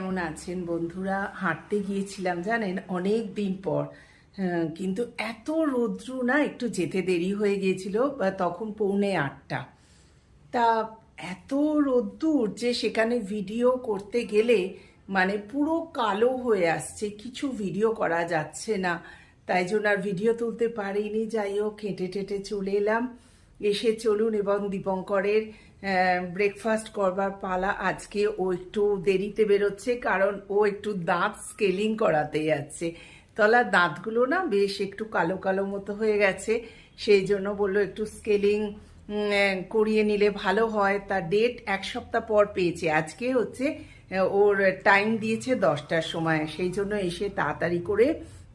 কেমন আছেন বন্ধুরা? হাঁটতে গিয়েছিলাম জানেন অনেক দিন পর। কিন্তু এত রৌদ্র না, একটু যেতে দেরি হয়ে গিয়েছিল, তখন 7:45। তা এত রোদ্দুর যে সেখানে ভিডিও করতে গেলে মানে পুরো কালো হয়ে আসছে, কিছু ভিডিও করা যাচ্ছে না। তাই জন্য আর ভিডিও তুলতে পারিনি। যাই হোক, হেঁটে টেটে চলে এলাম। এসে চলুন, এবং দীপঙ্করের ব্রেকফাস্ট করবার পালা। আজকে ও একটু দেরিতে বেরোচ্ছে, কারণ ও একটু দাঁত স্কেলিং করাতে যাচ্ছে। তলার দাঁতগুলো না বেশ একটু কালো কালো মতো হয়ে গেছে, সেই জন্য বললো একটু স্কেলিং করিয়ে নিলে ভালো হয়। তার ডেট 1 সপ্তাহ পর পেয়েছে। আজকে হচ্ছে ওর টাইম দিয়েছে 10টার সময়, সেই জন্য এসে তাড়াতাড়ি করে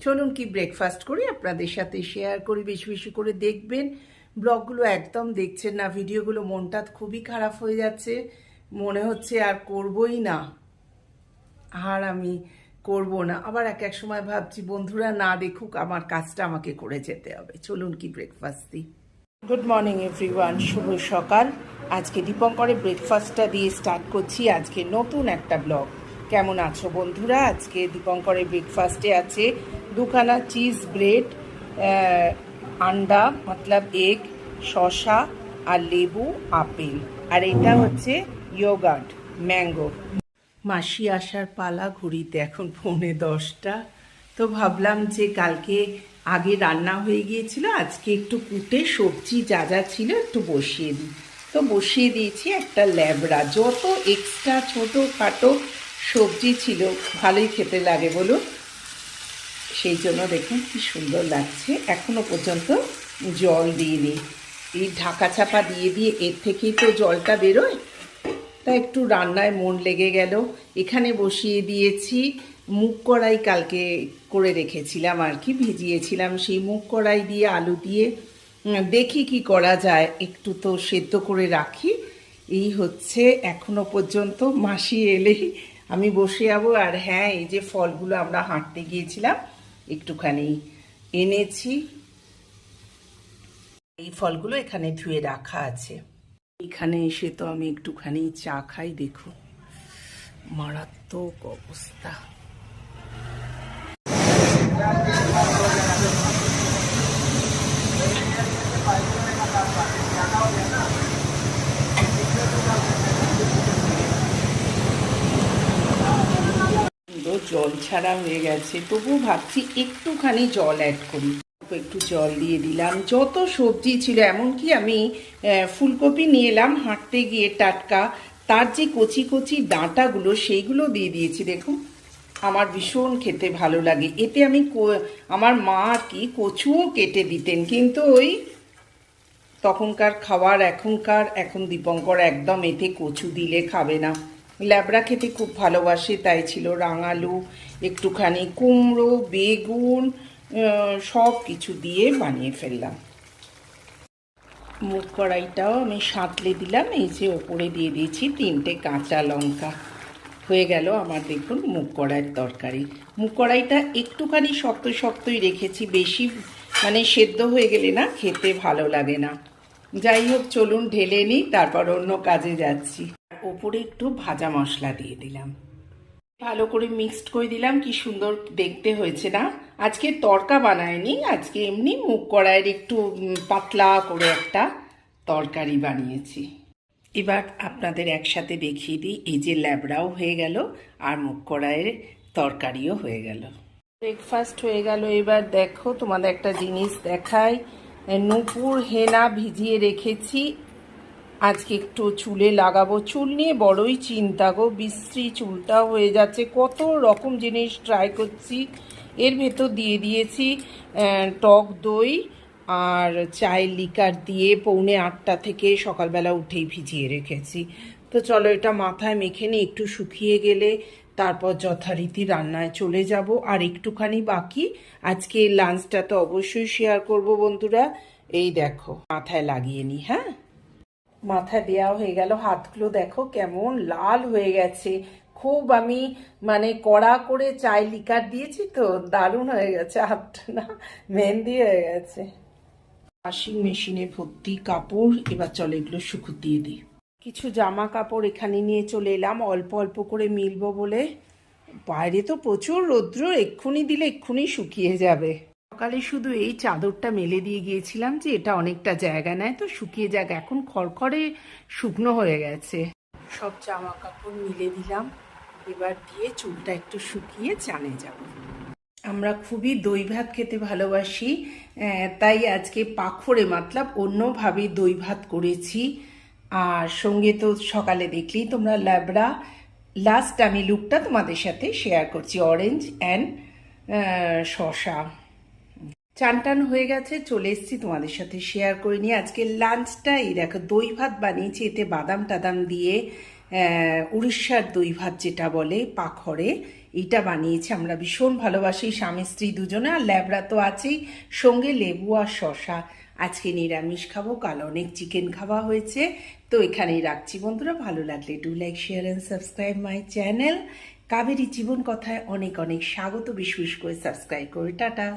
চলুন কি ব্রেকফাস্ট করি, আপনাদের সাথে শেয়ার করি। বেশি বেশি করে দেখবেন। ব্লগগুলো একদম দেখছেন না, ভিডিওগুলো মনটা খুবই খারাপ হয়ে যাচ্ছে, মনে হচ্ছে আর করবই না, আর আমি করব না। আবার এক এক সময় ভাবছি বন্ধুরা না দেখুক, আমার কাজটা আমাকে করে যেতে হবে। চলুন কি ব্রেকফাস্ট দিই। গুড মর্নিং এভরিওয়ান, শুভ সকাল। আজকে দীপঙ্করের ব্রেকফাস্টটা দিয়ে স্টার্ট করছি আজকে নতুন একটা ব্লগ। কেমন আছো বন্ধুরা? আজকে দীপঙ্করের ব্রেকফাস্টে আছে 2খানা চিজ ব্রেড, আন্ডা মতলব এগ, শসা আর লেবু, আপেল, আর এটা হচ্ছে ইয়োগার্ট ম্যাঙ্গো। মাসি আসার পালা, ঘড়িতে এখন 9:45। তো ভাবলাম যে কালকে আগে রান্না হয়ে গিয়েছিল, আজকে একটু কুটে সবজি যা যা ছিল একটু বসিয়ে দিই। তো বসিয়ে দিয়েছি একটা ল্যাবড়া। যত এক্সট্রা ছোটো খাটো সবজি ছিল ভালোই খেতে লাগে বলুন, সেই জন্য দেখুন কি সুন্দর লাগছে। এখনো পর্যন্ত জল দিইনি, এই ঢাকা চাপা দিয়ে দিয়ে এর থেকেই তো জলটা বেরোয়। তা একটু রান্নায় মন লেগে গেল। এখানে বসিয়ে দিয়েছি মুগ কড়াই, কালকে করে রেখেছিলাম আর কি, ভিজিয়েছিলাম। সেই মুগ কড়াই দিয়ে আলু দিয়ে দেখি কি করা যায়, একটু তো সেদ্ধ করে রাখি। এই হচ্ছে এখনো পর্যন্ত। মাসি এলেই আমি বসে যাবো। আর হ্যাঁ, এই যে ফলগুলো আমরা হাঁটতে গিয়েছিলাম একটুখানি এনেছি, এই ফলগুলো এখানে ধুয়ে রাখা আছে। এখানে এসে তো আমি একটুখানি চা খাই, দেখুন মারাত্মক অবস্থা। জল ছাড়া হয়ে গেছে, তবুও ভাবছি একটুখানি জল অ্যাড করি। একটু জল দিয়ে দিলাম। যত সবজি ছিল, এমনকি আমি ফুলকপি নিয়ে এলাম হাঁটতে গিয়ে টাটকা, তার যে কচি কচি ডাঁটাগুলো সেইগুলো দিয়ে দিয়েছি। দেখুন, আমার ভীষণ খেতে ভালো লাগে। এতে আমি আমার মা আর কি কচুও কেটে দিতেন, কিন্তু ওই তখনকার খাবার এখন দীপঙ্কর একদম এতে কচু দিলে খাবে না। ল্যাবড়া খেতে খুব ভালোবাসে, তাই ছিল রাঙালু, একটুখানি কুমড়ো, বেগুন, সব কিছু দিয়ে বানিয়ে ফেললাম। মুগ কড়াইটাও আমি সাঁতলে দিলাম। এই যে ওপরে দিয়ে দিয়েছি 3টে কাঁচা লঙ্কা। হয়ে গেল আমার দেখুন মুগ কড়াইয়ের তরকারি। মুগ কড়াইটা একটুখানি শক্ত শক্তই রেখেছি, বেশি মানে সেদ্ধ হয়ে গেলে না খেতে ভালো লাগে না। যাই হোক, চলুন ঢেলে নিই, তারপর অন্য কাজে যাচ্ছি। ওপরে একটু ভাজা মশলা দিয়ে দিলাম, ভালো করে মিক্সড করে দিলাম। কি সুন্দর দেখতে হয়েছে না? আজকে তড়কা বানায়নি, আজকে এমনি মুগ কড়াইয়ের একটু পাতলা করে একটা তরকারি বানিয়েছি। এবার আপনাদের একসাথে দেখিয়ে দিই, এই যে ল্যাবড়াও হয়ে গেল আর মুগ কড়াইয়ের তরকারিও হয়ে গেল। ব্রেকফাস্ট হয়ে গেল। এবার দেখো, তোমাদের একটা জিনিস দেখাই। নূপুর হেনা ভিজিয়ে রেখেছি, আজকে একটু চুলে লাগাবো। চুল নিয়ে বড়ই চিন্তা গো, বিশ্রী চুলটাও হয়ে যাচ্ছে। কত রকম জিনিস ট্রাই করছি। এর ভেতর দিয়ে দিয়েছি টক দই আর চায়ের লিকার দিয়ে 7:45 থেকে সকালবেলা উঠেই ভিজিয়ে রেখেছি। তো চলো এটা মাথায় মেখে নিই, একটু শুকিয়ে গেলে তারপর যথারীতি রান্নায় চলে যাব। আর একটুখানি বাকি, আজকে লাঞ্চটা তো অবশ্যই শেয়ার করব বন্ধুরা। এই দেখো মাথায় লাগিয়ে নিই। হ্যাঁ, মাথা দেওয়া হয়ে গেল। হাতগুলো দেখো কেমন লাল হয়ে গেছে। খুব আমি মানে কড়া করে চাই লিকার দিয়েছি, তো দারুণ হয়ে গেছে হাতটা, না মেহেন্দি হয়ে গেছে। ওয়াশিং মেশিনে ভর্তি কাপড়, এবার চলো এগুলো শুকুতিয়ে দিই। কিছু জামা কাপড় এখানে নিয়ে চলে এলাম, অল্প অল্প করে মিলবো বলে। বাইরে তো প্রচুর রৌদ্র, এক্ষুনি দিলে এক্ষুনি শুকিয়ে যাবে। সকালে শুধু এই চাদরটা মেলে দিয়ে গিয়েছিলাম যে এটা অনেকটা জায়গা নেয়, তো শুকিয়ে যাক, এখন খড়খড়ে শুকনো হয়ে গেছে। সব জামা কাপড় মিলে দিলাম, এবার দিয়ে চুলটা একটু শুকিয়ে চানে যাব। আমরা খুবই দই ভাত খেতে ভালোবাসি, তাই আজকে পাঁপড়ে মতলব অন্যভাবে দই ভাত করেছি। আর সঙ্গে তো সকালে দেখলেই তোমরা ল্যাবড়া। লাস্ট আমি লুকটা তোমাদের সাথে শেয়ার করছি, অরেঞ্জ অ্যান্ড শসা। চান টান হয়ে গেছে, চলে এসেছি তোমাদের সাথে শেয়ার করে নিয়ে আজকে লাঞ্চটা। এই দেখো দই ভাত বানিয়েছি, এতে বাদাম টাদাম দিয়ে উড়িষ্যার দই ভাত যেটা বলে পাখরে, এইটা বানিয়েছি। আমরা ভীষণ ভালোবাসি স্বামী স্ত্রী দুজনে, আর ল্যাবড়া তো আছেই, সঙ্গে লেবু আর শসা। আজকে নিরামিষ খাবো, কাল অনেক চিকেন খাওয়া হয়েছে। তো এখানেই রাখছি বন্ধুরা, ভালো লাগলে do like share and subscribe my channel. Kaberi জীবন কথায় অনেক অনেক স্বাগত, বিশ করে সাবস্ক্রাইব করে টাটা।